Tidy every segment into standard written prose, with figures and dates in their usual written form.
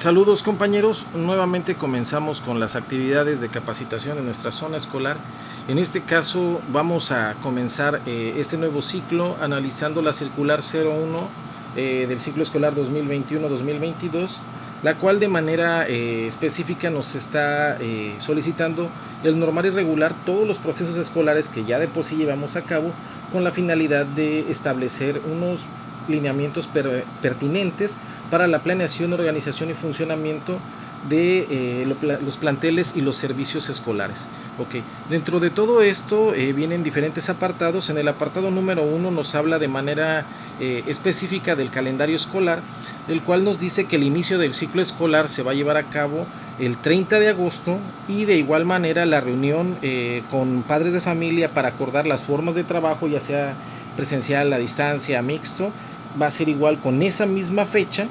Saludos compañeros, nuevamente comenzamos con las actividades de capacitación en nuestra zona escolar. En este caso vamos a comenzar este nuevo ciclo analizando la circular 01 del ciclo escolar 2021-2022, la cual de manera específica nos está solicitando el normar y regular todos los procesos escolares que ya de por sí llevamos a cabo con la finalidad de establecer unos lineamientos pertinentes para la planeación, organización y funcionamiento de los planteles y los servicios escolares. Okay. Dentro de todo esto vienen diferentes apartados. En el apartado número 1 nos habla de manera específica del calendario escolar, el cual nos dice que el inicio del ciclo escolar se va a llevar a cabo el 30 de agosto y de igual manera la reunión con padres de familia para acordar las formas de trabajo, ya sea presencial, a distancia, mixto, va a ser igual con esa misma fecha.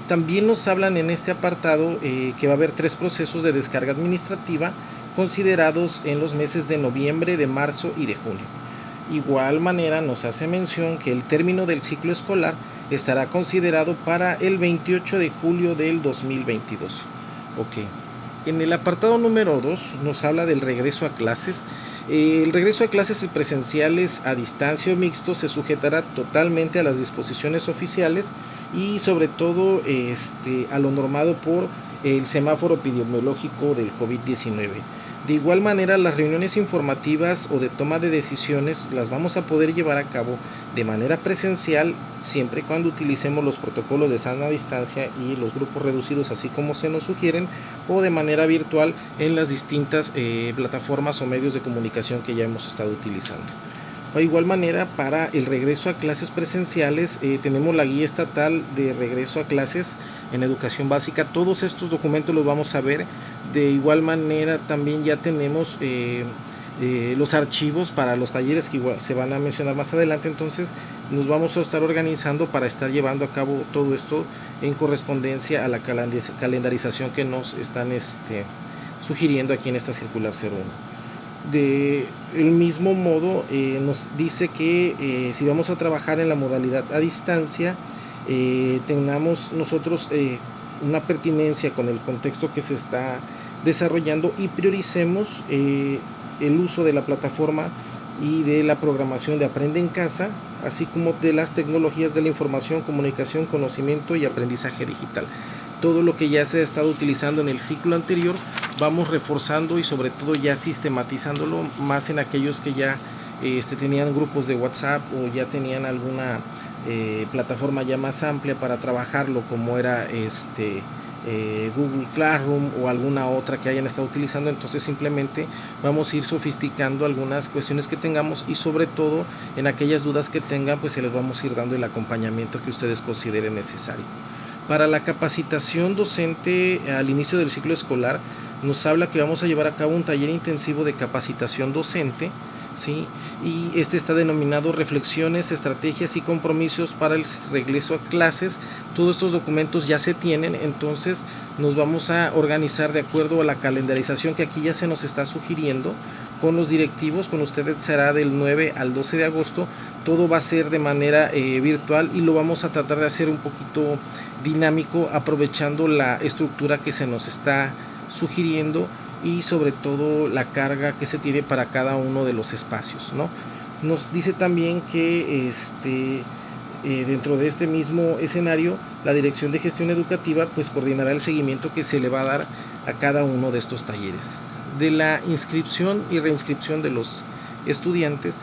También nos hablan en este apartado que va a haber 3 procesos de descarga administrativa considerados en los meses de noviembre, de marzo y de junio. Igual manera nos hace mención que el término del ciclo escolar estará considerado para el 28 de julio del 2022. Ok. En el apartado número 2 nos habla del regreso a clases. El regreso a clases presenciales a distancia o mixto se sujetará totalmente a las disposiciones oficiales y sobre todo a lo normado por el semáforo epidemiológico del COVID-19. De igual manera, las reuniones informativas o de toma de decisiones las vamos a poder llevar a cabo de manera presencial siempre y cuando utilicemos los protocolos de sana distancia y los grupos reducidos así como se nos sugieren, o de manera virtual en las distintas plataformas o medios de comunicación que ya hemos estado utilizando. De igual manera, para el regreso a clases presenciales tenemos la guía estatal de regreso a clases en educación básica. Todos estos documentos los vamos a ver. De igual manera también ya tenemos los archivos para los talleres que igual se van a mencionar más adelante. Entonces nos vamos a estar organizando para estar llevando a cabo todo esto en correspondencia a la calendarización que nos están sugiriendo aquí en esta circular 01. De el mismo modo nos dice que si vamos a trabajar en la modalidad a distancia, tengamos nosotros una pertinencia con el contexto que se está desarrollando y prioricemos el uso de la plataforma y de la programación de Aprende en Casa, así como de las tecnologías de la información, comunicación, conocimiento y aprendizaje digital. Todo lo que ya se ha estado utilizando en el ciclo anterior, vamos reforzando y sobre todo ya sistematizándolo más en aquellos que ya tenían grupos de WhatsApp o ya tenían alguna plataforma ya más amplia para trabajarlo, como era Google Classroom o alguna otra que hayan estado utilizando. Entonces simplemente vamos a ir sofisticando algunas cuestiones que tengamos y sobre todo en aquellas dudas que tengan, pues se les vamos a ir dando el acompañamiento que ustedes consideren necesario. Para la capacitación docente al inicio del ciclo escolar nos habla que vamos a llevar a cabo un taller intensivo de capacitación docente, ¿sí? Y está denominado Reflexiones, Estrategias y Compromisos para el regreso a clases. Todos estos documentos ya se tienen, entonces nos vamos a organizar de acuerdo a la calendarización que aquí ya se nos está sugiriendo con los directivos. Con ustedes será del 9 al 12 de agosto, todo va a ser de manera virtual y lo vamos a tratar de hacer un poquito dinámico, aprovechando la estructura que se nos está sugiriendo y sobre todo la carga que se tiene para cada uno de los espacios, ¿no? Nos dice también que dentro de este mismo escenario, la Dirección de Gestión Educativa pues coordinará el seguimiento que se le va a dar a cada uno de estos talleres. De la inscripción y reinscripción de los estudiantes,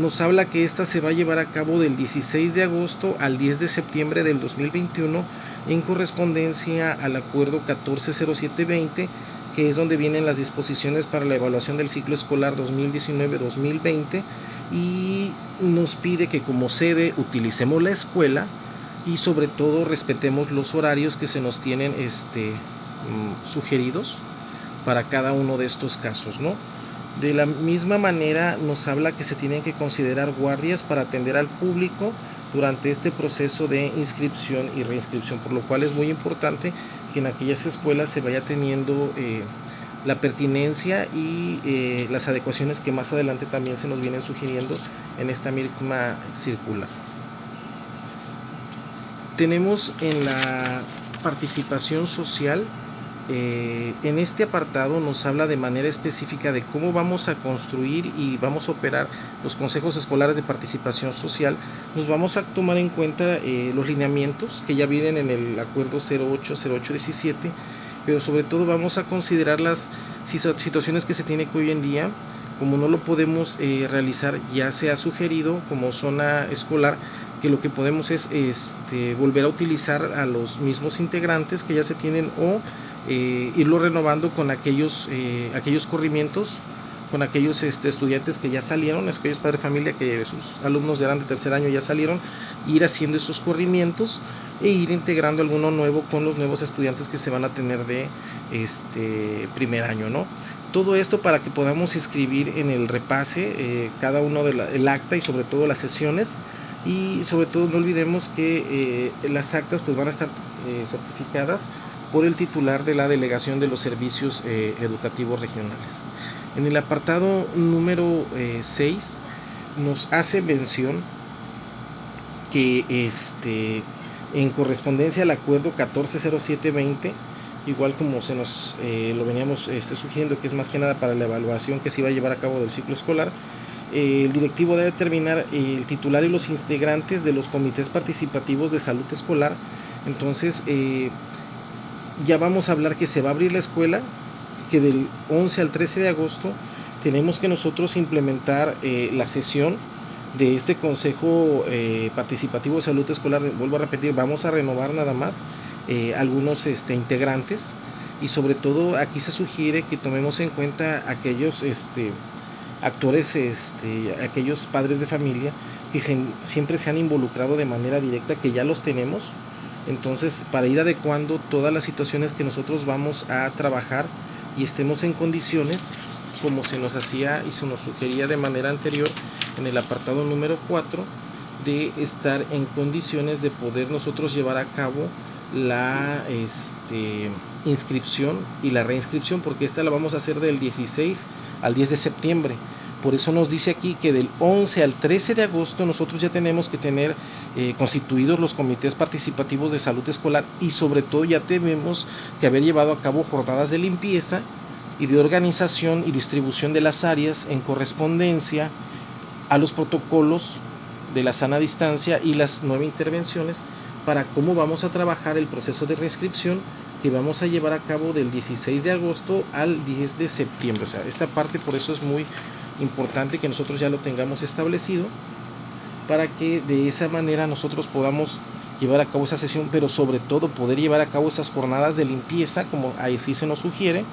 nos habla que esta se va a llevar a cabo del 16 de agosto al 10 de septiembre del 2021 en correspondencia al acuerdo 140720, que es donde vienen las disposiciones para la evaluación del ciclo escolar 2019-2020, y nos pide que como sede utilicemos la escuela y sobre todo respetemos los horarios que se nos tienen sugeridos para cada uno de estos casos, ¿no? De la misma manera nos habla que se tienen que considerar guardias para atender al público durante este proceso de inscripción y reinscripción, por lo cual es muy importante que en aquellas escuelas se vaya teniendo la pertinencia y las adecuaciones que más adelante también se nos vienen sugiriendo en esta misma circular. Tenemos en la participación social, en este apartado nos habla de manera específica de cómo vamos a construir y vamos a operar los consejos escolares de participación social. Nos vamos a tomar en cuenta los lineamientos que ya vienen en el acuerdo 08-08-17, pero sobre todo vamos a considerar las situaciones que se tiene que hoy en día, como no lo podemos realizar, ya se ha sugerido como zona escolar que lo que podemos es volver a utilizar a los mismos integrantes que ya se tienen o irlo renovando con aquellos corrimientos, con aquellos estudiantes que ya salieron, aquellos padres de familia que sus alumnos eran de tercer año ya salieron, ir haciendo esos corrimientos e ir integrando alguno nuevo con los nuevos estudiantes que se van a tener de primer año, ¿no? Todo esto para que podamos inscribir en el repase cada uno del acta y sobre todo las sesiones, y sobre todo no olvidemos que las actas pues van a estar certificadas por el titular de la Delegación de los Servicios Educativos Regionales. En el apartado número 6 nos hace mención que en correspondencia al acuerdo 140720, igual como se nos lo veníamos sugiriendo, que es más que nada para la evaluación que se iba a llevar a cabo del ciclo escolar, el directivo debe determinar el titular y los integrantes de los comités participativos de salud escolar. Entonces ya vamos a hablar que se va a abrir la escuela, que del 11 al 13 de agosto tenemos que nosotros implementar la sesión de este Consejo Participativo de Salud Escolar. Vuelvo a repetir, vamos a renovar nada más algunos integrantes, y sobre todo aquí se sugiere que tomemos en cuenta aquellos actores, aquellos padres de familia que siempre se han involucrado de manera directa, que ya los tenemos. Entonces, para ir adecuando todas las situaciones que nosotros vamos a trabajar y estemos en condiciones, como se nos hacía y se nos sugería de manera anterior en el apartado número 4, de estar en condiciones de poder nosotros llevar a cabo la inscripción y la reinscripción, porque esta la vamos a hacer del 16 al 10 de septiembre. Por eso nos dice aquí que del 11 al 13 de agosto nosotros ya tenemos que tener constituidos los comités participativos de salud escolar, y sobre todo ya tenemos que haber llevado a cabo jornadas de limpieza y de organización y distribución de las áreas en correspondencia a los protocolos de la sana distancia y las 9 intervenciones para cómo vamos a trabajar el proceso de reinscripción que vamos a llevar a cabo del 16 de agosto al 10 de septiembre. O sea, esta parte por eso es muy importante que nosotros ya lo tengamos establecido, para que de esa manera nosotros podamos llevar a cabo esa sesión, pero sobre todo poder llevar a cabo esas jornadas de limpieza como así se nos sugiere,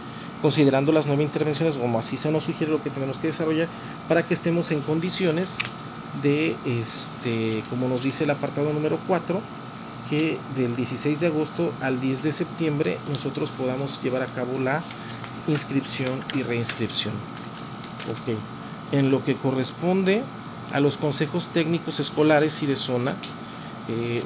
considerando las 9 intervenciones como así se nos sugiere lo que tenemos que desarrollar, para que estemos en condiciones de, como nos dice el apartado número 4, que del 16 de agosto al 10 de septiembre nosotros podamos llevar a cabo la inscripción y reinscripción. Ok. En lo que corresponde a los consejos técnicos escolares y de zona,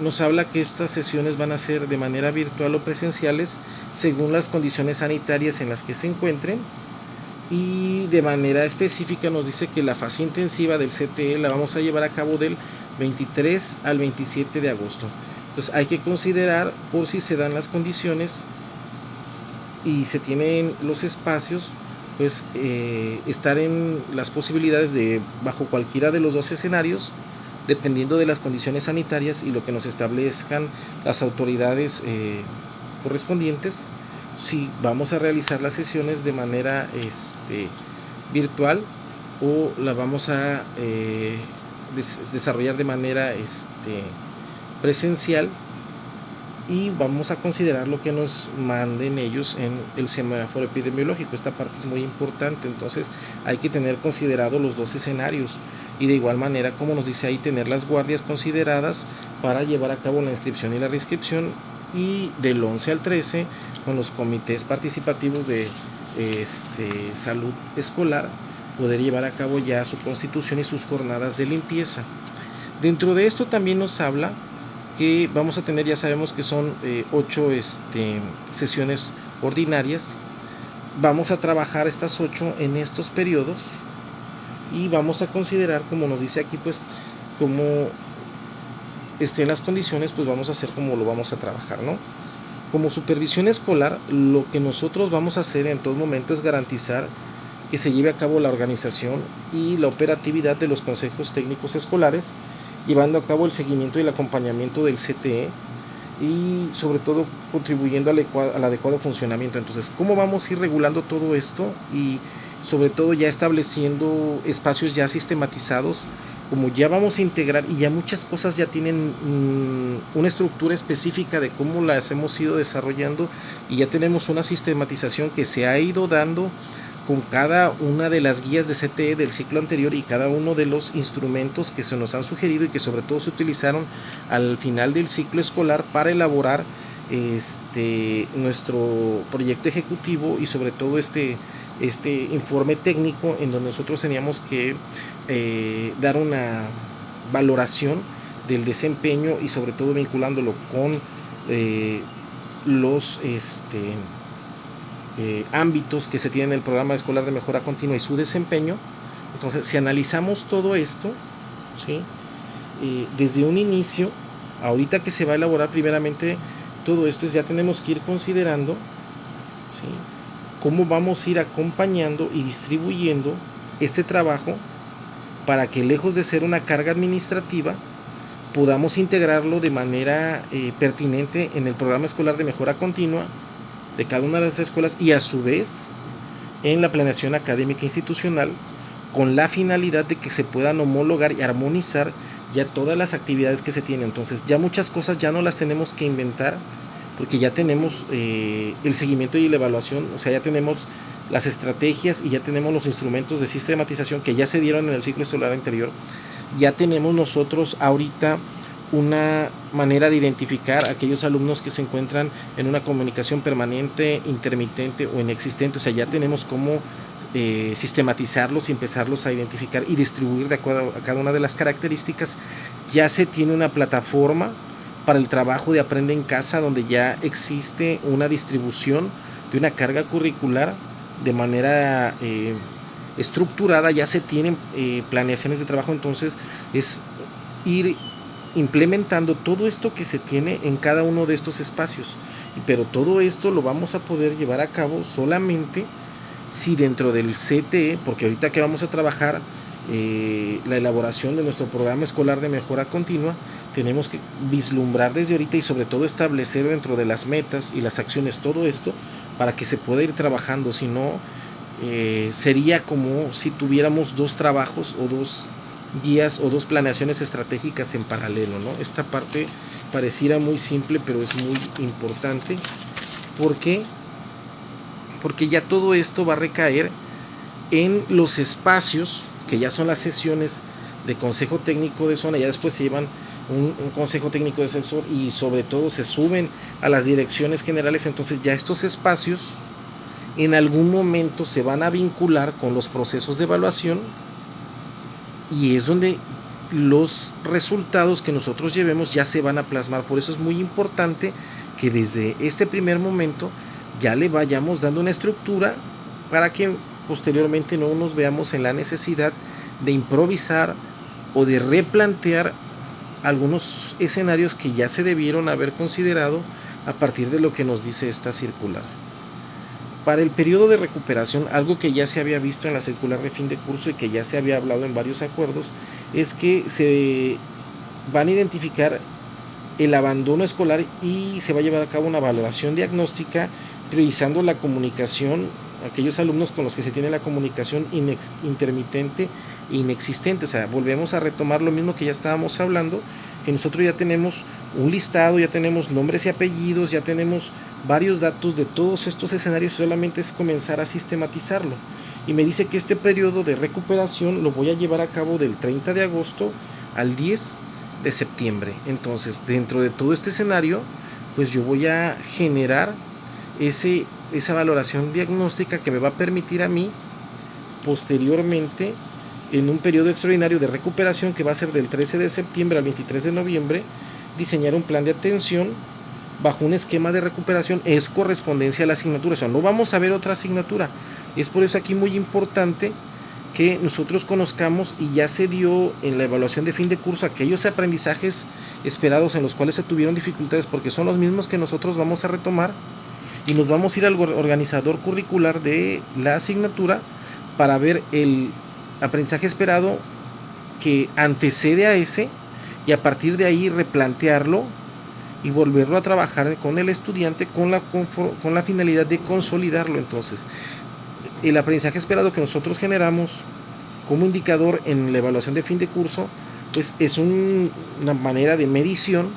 nos habla que estas sesiones van a ser de manera virtual o presenciales según las condiciones sanitarias en las que se encuentren, y de manera específica nos dice que la fase intensiva del CTE la vamos a llevar a cabo del 23 al 27 de agosto. Entonces hay que considerar, por si se dan las condiciones y se tienen los espacios, pues estar en las posibilidades de, bajo cualquiera de los dos escenarios, dependiendo de las condiciones sanitarias y lo que nos establezcan las autoridades correspondientes, si vamos a realizar las sesiones de manera virtual o la vamos a desarrollar de manera presencial, y vamos a considerar lo que nos manden ellos en el semáforo epidemiológico. Esta parte es muy importante, entonces hay que tener considerado los dos escenarios, y de igual manera, como nos dice ahí, tener las guardias consideradas para llevar a cabo la inscripción y la reinscripción, y del 11 al 13 con los comités participativos de salud escolar poder llevar a cabo ya su constitución y sus jornadas de limpieza. Dentro de esto también nos habla que vamos a tener, ya sabemos que son 8 sesiones ordinarias. Vamos a trabajar estas 8 en estos periodos, y vamos a considerar, como nos dice aquí, pues como estén las condiciones, pues vamos a hacer como lo vamos a trabajar, ¿no? Como supervisión escolar, lo que nosotros vamos a hacer en todo momento es garantizar que se lleve a cabo la organización y la operatividad de los consejos técnicos escolares, llevando a cabo el seguimiento y el acompañamiento del CTE y sobre todo contribuyendo al adecuado funcionamiento. Entonces, ¿cómo vamos a ir regulando todo esto? Y sobre todo ya estableciendo espacios ya sistematizados, como ya vamos a integrar y ya muchas cosas ya tienen una estructura específica de cómo las hemos ido desarrollando, y ya tenemos una sistematización que se ha ido dando con cada una de las guías de CTE del ciclo anterior y cada uno de los instrumentos que se nos han sugerido y que sobre todo se utilizaron al final del ciclo escolar para elaborar nuestro proyecto ejecutivo y sobre todo este informe técnico, en donde nosotros teníamos que dar una valoración del desempeño y sobre todo vinculándolo con los ámbitos que se tienen en el programa escolar de mejora continua y su desempeño. Entonces, si analizamos todo esto, ¿sí? Desde un inicio, ahorita que se va a elaborar primeramente todo esto, ya tenemos que ir considerando, ¿sí?, cómo vamos a ir acompañando y distribuyendo este trabajo para que, lejos de ser una carga administrativa, podamos integrarlo de manera pertinente en el programa escolar de mejora continua de cada una de las escuelas y a su vez en la planeación académica institucional, con la finalidad de que se puedan homologar y armonizar ya todas las actividades que se tienen. Entonces ya muchas cosas ya no las tenemos que inventar, porque ya tenemos el seguimiento y la evaluación, o sea, ya tenemos las estrategias y ya tenemos los instrumentos de sistematización que ya se dieron en el ciclo escolar anterior. Ya tenemos nosotros ahorita una manera de identificar a aquellos alumnos que se encuentran en una comunicación permanente, intermitente o inexistente. O sea, ya tenemos cómo sistematizarlos y empezarlos a identificar y distribuir de acuerdo a cada una de las características. Ya se tiene una plataforma para el trabajo de Aprende en Casa, donde ya existe una distribución de una carga curricular de manera estructurada, ya se tienen planeaciones de trabajo. Entonces es ir implementando todo esto que se tiene en cada uno de estos espacios, pero todo esto lo vamos a poder llevar a cabo solamente si dentro del CTE, porque ahorita que vamos a trabajar la elaboración de nuestro programa escolar de mejora continua, tenemos que vislumbrar desde ahorita y sobre todo establecer dentro de las metas y las acciones todo esto para que se pueda ir trabajando. Si no, sería como si tuviéramos dos trabajos o dos guías o dos planeaciones estratégicas en paralelo, ¿no? Esta parte pareciera muy simple, pero es muy importante. ¿Por qué? Porque ya todo esto va a recaer en los espacios que ya son las sesiones de consejo técnico de zona. Ya después se llevan un consejo técnico de asesor y sobre todo se suben a las direcciones generales. Entonces ya estos espacios en algún momento se van a vincular con los procesos de evaluación, y es donde los resultados que nosotros llevemos ya se van a plasmar. Por eso es muy importante que desde este primer momento ya le vayamos dando una estructura para que posteriormente no nos veamos en la necesidad de improvisar o de replantear algunos escenarios que ya se debieron haber considerado a partir de lo que nos dice esta circular. Para el periodo de recuperación, algo que ya se había visto en la circular de fin de curso y que ya se había hablado en varios acuerdos, es que se van a identificar el abandono escolar y se va a llevar a cabo una valoración diagnóstica priorizando la comunicación, aquellos alumnos con los que se tiene la comunicación intermitente e inexistente. O sea, volvemos a retomar lo mismo que ya estábamos hablando, que nosotros ya tenemos un listado, ya tenemos nombres y apellidos, ya tenemos varios datos de todos estos escenarios, solamente es comenzar a sistematizarlo. Y me dice que este periodo de recuperación lo voy a llevar a cabo del 30 de agosto al 10 de septiembre. Entonces, dentro de todo este escenario, pues yo voy a generar esa valoración diagnóstica que me va a permitir a mí posteriormente, en un periodo extraordinario de recuperación que va a ser del 13 de septiembre al 23 de noviembre, diseñar un plan de atención bajo un esquema de recuperación. Es correspondencia a la asignatura, o sea, no vamos a ver otra asignatura. Es por eso aquí muy importante que nosotros conozcamos, y ya se dio en la evaluación de fin de curso, aquellos aprendizajes esperados en los cuales se tuvieron dificultades, porque son los mismos que nosotros vamos a retomar y nos vamos a ir al organizador curricular de la asignatura para ver el aprendizaje esperado que antecede a ese y a partir de ahí replantearlo y volverlo a trabajar con el estudiante con la finalidad de consolidarlo. Entonces, el aprendizaje esperado que nosotros generamos como indicador en la evaluación de fin de curso, pues es una manera de medición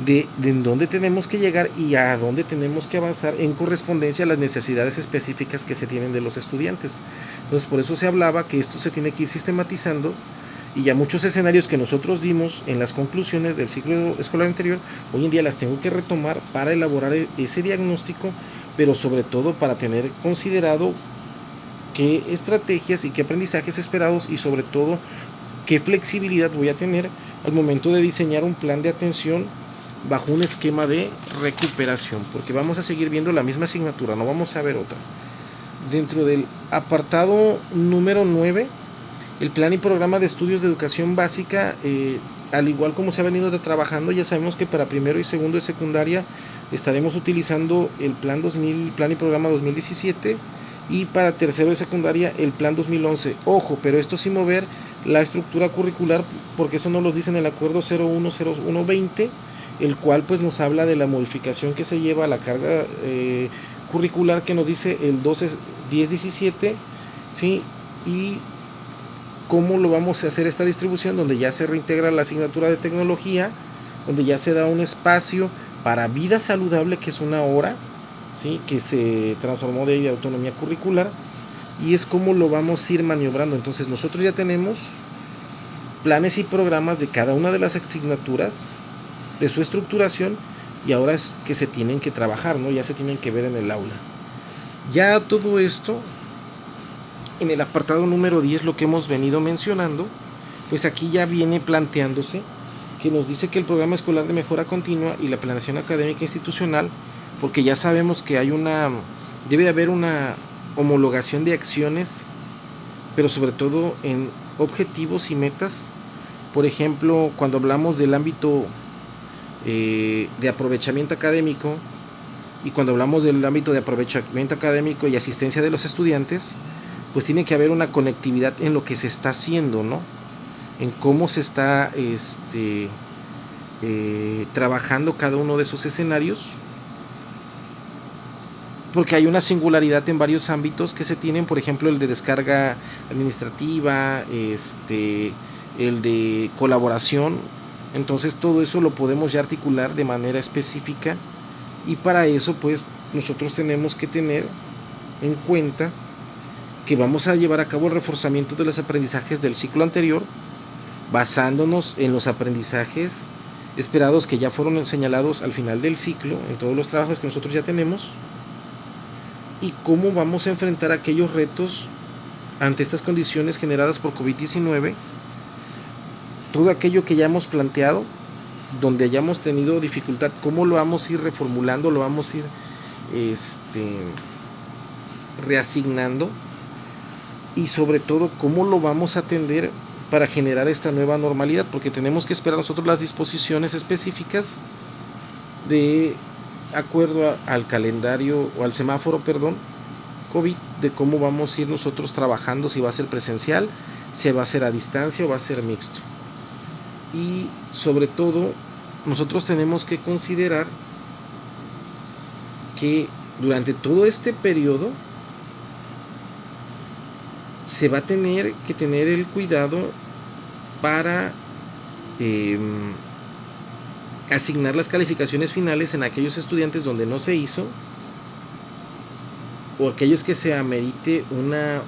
de en dónde tenemos que llegar y a dónde tenemos que avanzar en correspondencia a las necesidades específicas que se tienen de los estudiantes. Entonces, por eso se hablaba que esto se tiene que ir sistematizando, y ya muchos escenarios que nosotros dimos en las conclusiones del ciclo escolar anterior, hoy en día las tengo que retomar para elaborar ese diagnóstico, pero sobre todo para tener considerado qué estrategias y qué aprendizajes esperados y sobre todo qué flexibilidad voy a tener al momento de diseñar un plan de atención bajo un esquema de recuperación, porque vamos a seguir viendo la misma asignatura, no vamos a ver otra. Dentro del apartado número 9, el plan y programa de estudios de educación básica, al igual como se ha venido trabajando, ya sabemos que para primero y segundo de secundaria estaremos utilizando el plan y programa 2017, y para tercero de secundaria el plan 2011. Ojo, pero esto sin mover la estructura curricular, porque eso nos lo dice en el acuerdo 010120, el cual pues nos habla de la modificación que se lleva a la carga curricular, que nos dice el 1017, ¿sí? Y cómo lo vamos a hacer esta distribución, donde ya se reintegra la asignatura de tecnología, donde ya se da un espacio para vida saludable, que es una hora, ¿sí? Que se transformó de autonomía curricular, y es como lo vamos a ir maniobrando. Entonces nosotros ya tenemos planes y programas de cada una de las asignaturas, de su estructuración, y ahora es que se tienen que trabajar, ¿no? Ya se tienen que ver en el aula. Ya todo esto, en el apartado número 10, lo que hemos venido mencionando, pues aquí ya viene planteándose, que nos dice que el programa escolar de mejora continua y la planeación académica institucional, porque ya sabemos que debe haber una homologación de acciones, pero sobre todo en objetivos y metas. Por ejemplo, cuando hablamos del ámbito de aprovechamiento académico, y cuando hablamos del ámbito de aprovechamiento académico y asistencia de los estudiantes, pues tiene que haber una conectividad en lo que se está haciendo, ¿no? En cómo se está trabajando cada uno de esos escenarios, porque hay una singularidad en varios ámbitos que se tienen, por ejemplo el de descarga administrativa, el de colaboración. Entonces todo eso lo podemos ya articular de manera específica, y para eso pues nosotros tenemos que tener en cuenta que vamos a llevar a cabo el reforzamiento de los aprendizajes del ciclo anterior, basándonos en los aprendizajes esperados que ya fueron señalados al final del ciclo, en todos los trabajos que nosotros ya tenemos, y cómo vamos a enfrentar aquellos retos ante estas condiciones generadas por COVID-19, todo aquello que ya hemos planteado, donde hayamos tenido dificultad, cómo lo vamos a ir reformulando, lo vamos a ir reasignando, y sobre todo cómo lo vamos a atender para generar esta nueva normalidad, porque tenemos que esperar nosotros las disposiciones específicas de acuerdo al calendario o al semáforo, COVID, de cómo vamos a ir nosotros trabajando, si va a ser presencial, si va a ser a distancia o va a ser mixto. Y sobre todo nosotros tenemos que considerar que durante todo este periodo se va a tener que tener el cuidado para asignar las calificaciones finales en aquellos estudiantes donde no se hizo, o aquellos que se amerite una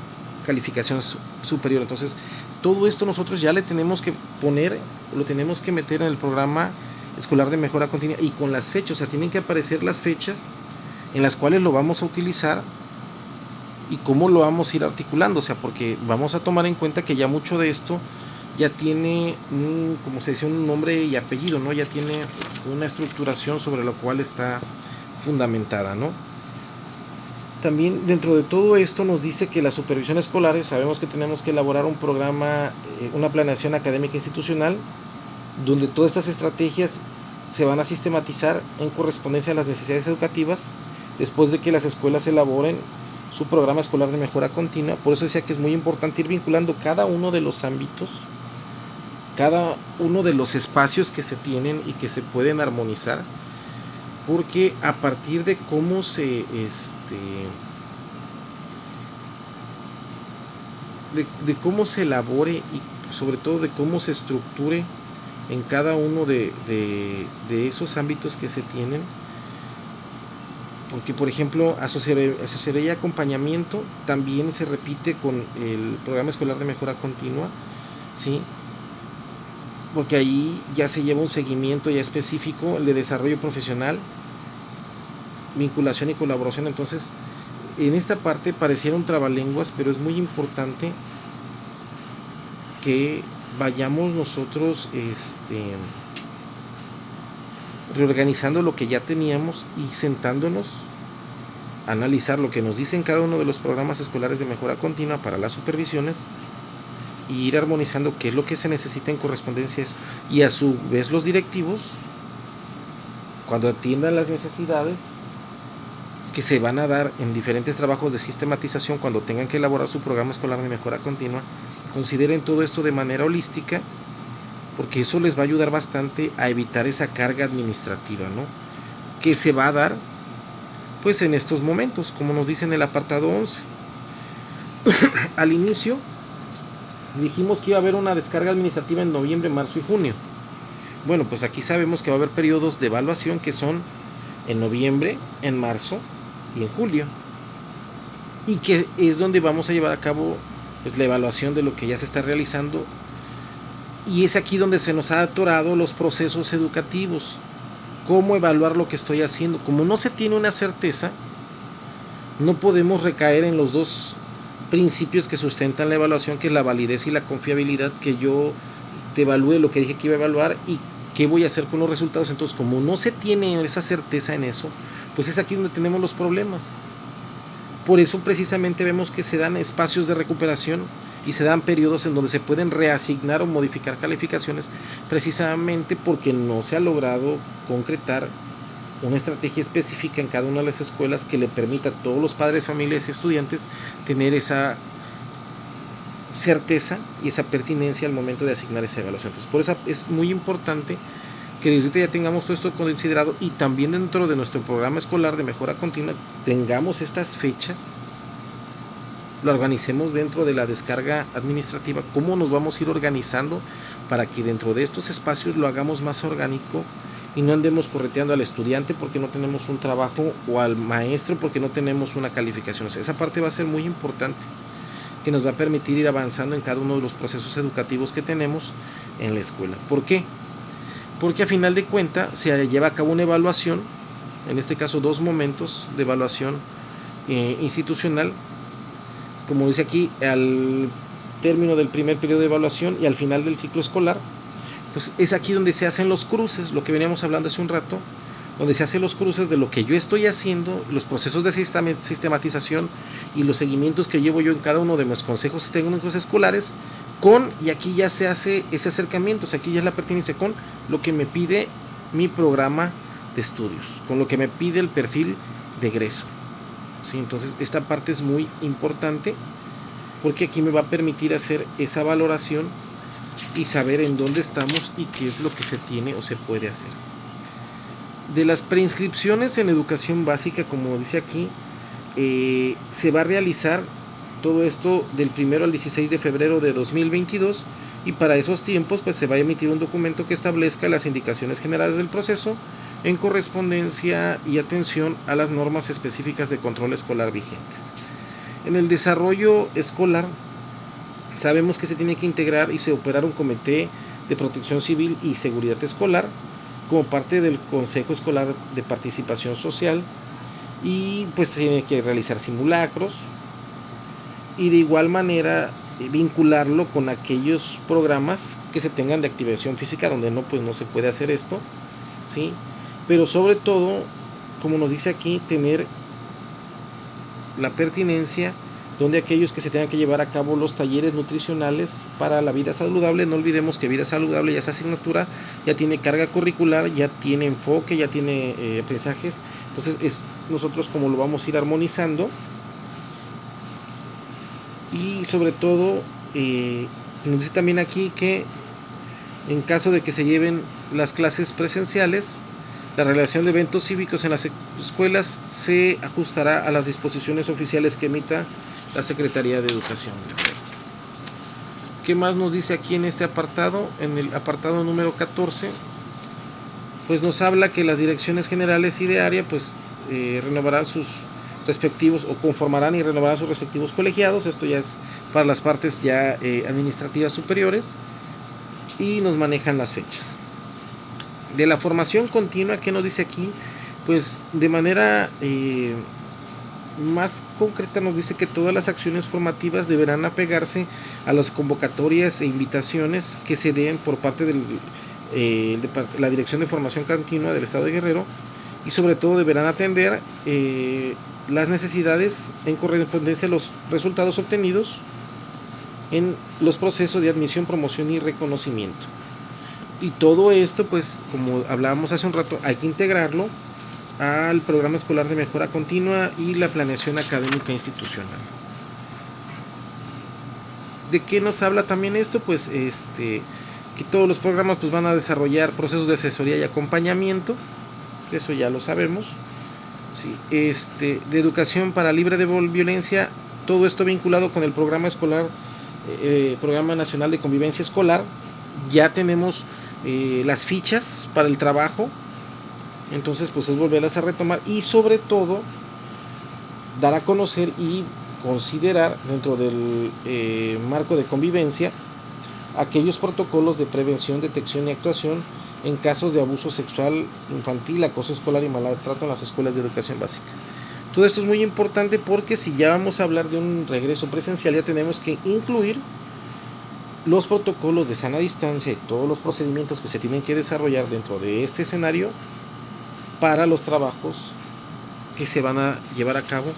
calificación superior. Entonces todo esto nosotros ya le tenemos que poner, lo tenemos que meter en el programa escolar de mejora continua, y con las fechas, o sea, tienen que aparecer las fechas en las cuales lo vamos a utilizar y cómo lo vamos a ir articulando, o sea, porque vamos a tomar en cuenta que ya mucho de esto ya tiene como se dice, un nombre y apellido, ¿no? Ya tiene una estructuración sobre la cual está fundamentada, ¿no? También dentro de todo esto nos dice que las supervisiones escolares, sabemos que tenemos que elaborar un programa, una planeación académica institucional, donde todas estas estrategias se van a sistematizar en correspondencia a las necesidades educativas después de que las escuelas elaboren su programa escolar de mejora continua. Por eso decía que es muy importante ir vinculando cada uno de los ámbitos, cada uno de los espacios que se tienen y que se pueden armonizar, porque a partir de cómo se de cómo se elabore y sobre todo de cómo se estructure en cada uno de esos ámbitos que se tienen, porque por ejemplo asesoría y acompañamiento también se repite con el programa escolar de mejora continua, ¿sí? Porque ahí ya se lleva un seguimiento ya específico, el de desarrollo profesional, vinculación y colaboración. Entonces, en esta parte pareciera un trabalenguas, pero es muy importante que vayamos nosotros reorganizando lo que ya teníamos y sentándonos a analizar lo que nos dicen cada uno de los programas escolares de mejora continua para las supervisiones y ir armonizando qué es lo que se necesita en correspondencia a eso. Y a su vez los directivos, cuando atiendan las necesidades que se van a dar en diferentes trabajos de sistematización, cuando tengan que elaborar su programa escolar de mejora continua, consideren todo esto de manera holística, porque eso les va a ayudar bastante a evitar esa carga administrativa, ¿no?, que se va a dar pues en estos momentos, como nos dice en el apartado 11. Al inicio dijimos que iba a haber una descarga administrativa en noviembre, marzo y junio. Bueno, pues aquí sabemos que va a haber periodos de evaluación que son en noviembre, en marzo y en julio, y que es donde vamos a llevar a cabo pues la evaluación de lo que ya se está realizando, y es aquí donde se nos ha atorado los procesos educativos. ¿Cómo evaluar lo que estoy haciendo? Como no se tiene una certeza, no podemos recaer en los dos principios que sustentan la evaluación, que es la validez y la confiabilidad, que yo te evalúe lo que dije que iba a evaluar y qué voy a hacer con los resultados. Entonces, como no se tiene esa certeza en eso, pues es aquí donde tenemos los problemas. Por eso precisamente vemos que se dan espacios de recuperación y se dan periodos en donde se pueden reasignar o modificar calificaciones, precisamente porque no se ha logrado concretar una estrategia específica en cada una de las escuelas que le permita a todos los padres, familias y estudiantes tener esa certeza y esa pertinencia al momento de asignar esa evaluación. Entonces, por eso es muy importante que desde ahorita ya tengamos todo esto considerado, y también dentro de nuestro programa escolar de mejora continua tengamos estas fechas, lo organicemos dentro de la descarga administrativa, cómo nos vamos a ir organizando para que dentro de estos espacios lo hagamos más orgánico y no andemos correteando al estudiante porque no tenemos un trabajo o al maestro porque no tenemos una calificación. O sea, esa parte va a ser muy importante, que nos va a permitir ir avanzando en cada uno de los procesos educativos que tenemos en la escuela. ¿Por qué? Porque a final de cuentas se lleva a cabo una evaluación, en este caso 2 momentos de evaluación institucional, como dice aquí, al término del primer periodo de evaluación y al final del ciclo escolar. Entonces es aquí donde se hacen los cruces, lo que veníamos hablando hace un rato, donde se hacen los cruces de lo que yo estoy haciendo, los procesos de sistematización y los seguimientos que llevo yo en cada uno de mis consejos técnicos escolares, y aquí ya se hace ese acercamiento, o sea, aquí ya es la pertinencia con lo que me pide mi programa de estudios, con lo que me pide el perfil de egreso. ¿Sí? Entonces esta parte es muy importante porque aquí me va a permitir hacer esa valoración y saber en dónde estamos y qué es lo que se tiene o se puede hacer. De las preinscripciones en educación básica, como dice aquí, se va a realizar todo esto del 1 al 16 de febrero de 2022, y para esos tiempos pues se va a emitir un documento que establezca las indicaciones generales del proceso en correspondencia y atención a las normas específicas de control escolar vigentes. En el desarrollo escolar sabemos que se tiene que integrar y se operar un comité de protección civil y seguridad escolar como parte del Consejo Escolar de Participación Social, y pues se tiene que realizar simulacros y de igual manera vincularlo con aquellos programas que se tengan de activación física donde no se puede hacer esto, ¿sí? Pero sobre todo, como nos dice aquí, tener la pertinencia donde aquellos que se tengan que llevar a cabo los talleres nutricionales para la vida saludable. No olvidemos que vida saludable ya es asignatura, ya tiene carga curricular, ya tiene enfoque, ya tiene aprendizajes. Entonces nosotros como lo vamos a ir armonizando, y sobre todo nos dice también aquí que en caso de que se lleven las clases presenciales, la realización de eventos cívicos en las escuelas se ajustará a las disposiciones oficiales que emita la Secretaría de Educación. ¿Qué más nos dice aquí en este apartado? En el apartado número 14, pues nos habla que las direcciones generales y de área pues renovarán sus respectivos o conformarán y renovarán sus respectivos colegiados. Esto ya es para las partes ya administrativas superiores, y nos manejan las fechas. De la formación continua, ¿qué nos dice aquí? Pues de manera más concreta nos dice que todas las acciones formativas deberán apegarse a las convocatorias e invitaciones que se den por parte de la Dirección de Formación Continua del Estado de Guerrero, y sobre todo deberán atender las necesidades en correspondencia a los resultados obtenidos en los procesos de admisión, promoción y reconocimiento. Y todo esto, pues como hablábamos hace un rato, hay que integrarlo al programa escolar de mejora continua y la planeación académica institucional. ¿De qué nos habla también esto? Pues que todos los programas pues van a desarrollar procesos de asesoría y acompañamiento, eso ya lo sabemos. Sí, de educación para libre de violencia, todo esto vinculado con el programa escolar, Programa Nacional de Convivencia Escolar. Ya tenemos las fichas para el trabajo, entonces pues es volverlas a retomar, y sobre todo dar a conocer y considerar dentro del marco de convivencia aquellos protocolos de prevención, detección y actuación en casos de abuso sexual infantil, acoso escolar y maltrato en las escuelas de educación básica. Todo esto es muy importante porque si ya vamos a hablar de un regreso presencial, ya tenemos que incluir los protocolos de sana distancia y todos los procedimientos que se tienen que desarrollar dentro de este escenario para los trabajos que se van a llevar a cabo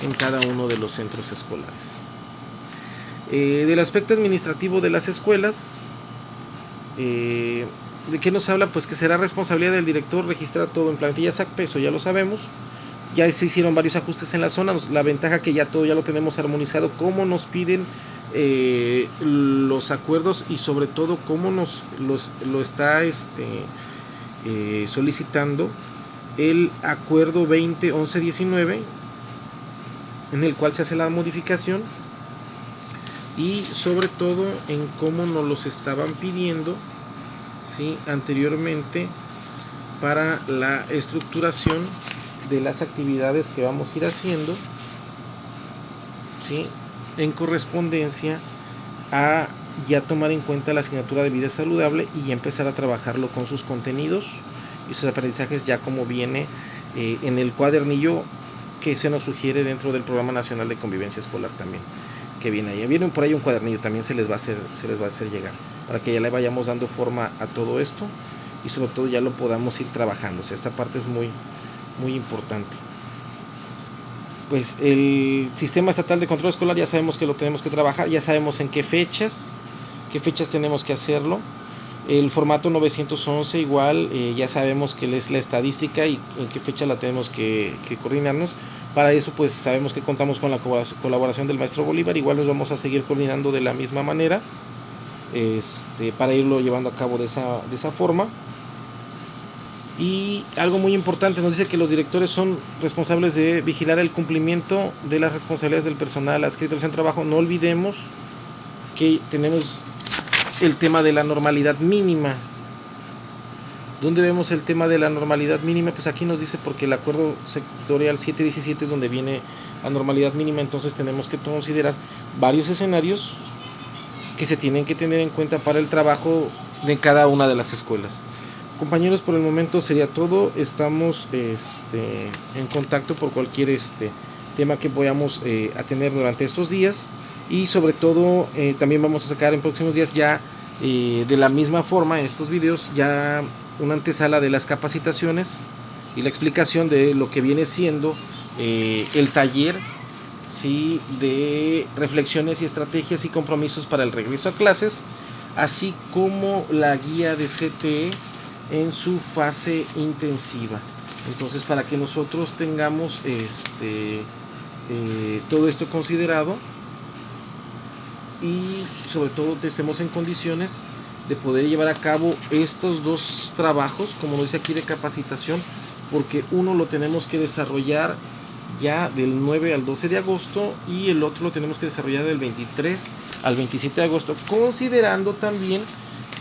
en cada uno de los centros escolares. Del aspecto administrativo de las escuelas, ¿de qué nos habla? Pues que será responsabilidad del director registrar todo en plantilla SACP, eso ya lo sabemos. Ya se hicieron varios ajustes en la zona, la ventaja que ya todo ya lo tenemos armonizado, cómo nos piden los acuerdos, y sobre todo cómo lo está solicitando el acuerdo 2011-19, en el cual se hace la modificación, y sobre todo en cómo nos los estaban pidiendo, ¿sí?, anteriormente para la estructuración de las actividades que vamos a ir haciendo, ¿sí?, en correspondencia a ya tomar en cuenta la asignatura de vida saludable y ya empezar a trabajarlo con sus contenidos y sus aprendizajes, ya como viene en el cuadernillo que se nos sugiere dentro del Programa Nacional de Convivencia Escolar también, que viene ahí. Viene por ahí un cuadernillo, también se les va a hacer llegar, para que ya le vayamos dando forma a todo esto y sobre todo ya lo podamos ir trabajando. O sea, esta parte es muy, muy importante. Pues el Sistema Estatal de Control Escolar ya sabemos que lo tenemos que trabajar, ya sabemos en qué fechas tenemos que hacerlo. El formato 911 igual, ya sabemos que es la estadística y en qué fecha la tenemos que coordinarnos. Para eso pues sabemos que contamos con la colaboración del maestro Bolívar, igual nos vamos a seguir coordinando de la misma manera, para irlo llevando a cabo de esa forma. Y algo muy importante, nos dice que los directores son responsables de vigilar el cumplimiento de las responsabilidades del personal adscrito al centro de trabajo. No olvidemos que tenemos el tema de la normalidad mínima. ¿Dónde vemos el tema de la normalidad mínima? Pues aquí nos dice, porque el acuerdo sectorial 717 es donde viene la normalidad mínima. Entonces tenemos que considerar varios escenarios que se tienen que tener en cuenta para el trabajo de cada una de las escuelas. Compañeros, por el momento sería todo. Estamos en contacto por cualquier tema que podamos tener durante estos días, y sobre todo también vamos a sacar en próximos días ya de la misma forma estos videos, ya una antesala de las capacitaciones y la explicación de lo que viene siendo el taller ¿sí?, de reflexiones y estrategias y compromisos para el regreso a clases, así como la guía de CTE en su fase intensiva. Entonces, para que nosotros tengamos todo esto considerado y sobre todo estemos en condiciones de poder llevar a cabo estos dos trabajos, como lo dice aquí, de capacitación, porque uno lo tenemos que desarrollar ya del 9 al 12 de agosto y el otro lo tenemos que desarrollar del 23 al 27 de agosto, considerando también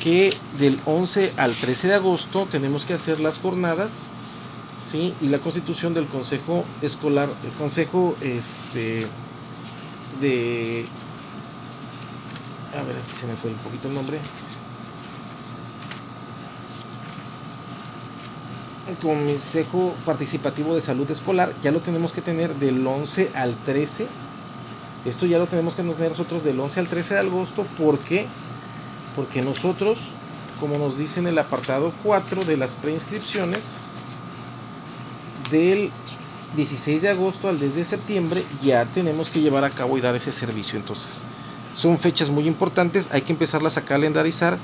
que del 11 al 13 de agosto tenemos que hacer las jornadas, ¿sí?, y la constitución del consejo escolar, el consejo de, a ver, aquí se me fue un poquito el nombre, el consejo participativo de salud escolar, ya lo tenemos que tener del 11 al 13. Esto ya lo tenemos que tener nosotros del 11 al 13 de agosto. ¿Por qué? Porque nosotros, como nos dice en el apartado 4 de las preinscripciones, del 16 de agosto al 10 de septiembre ya tenemos que llevar a cabo y dar ese servicio. Entonces, son fechas muy importantes, hay que empezarlas a calendarizar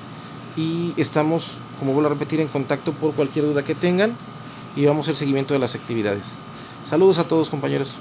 y estamos, como vuelvo a repetir, en contacto por cualquier duda que tengan y vamos al seguimiento de las actividades. Saludos a todos, compañeros.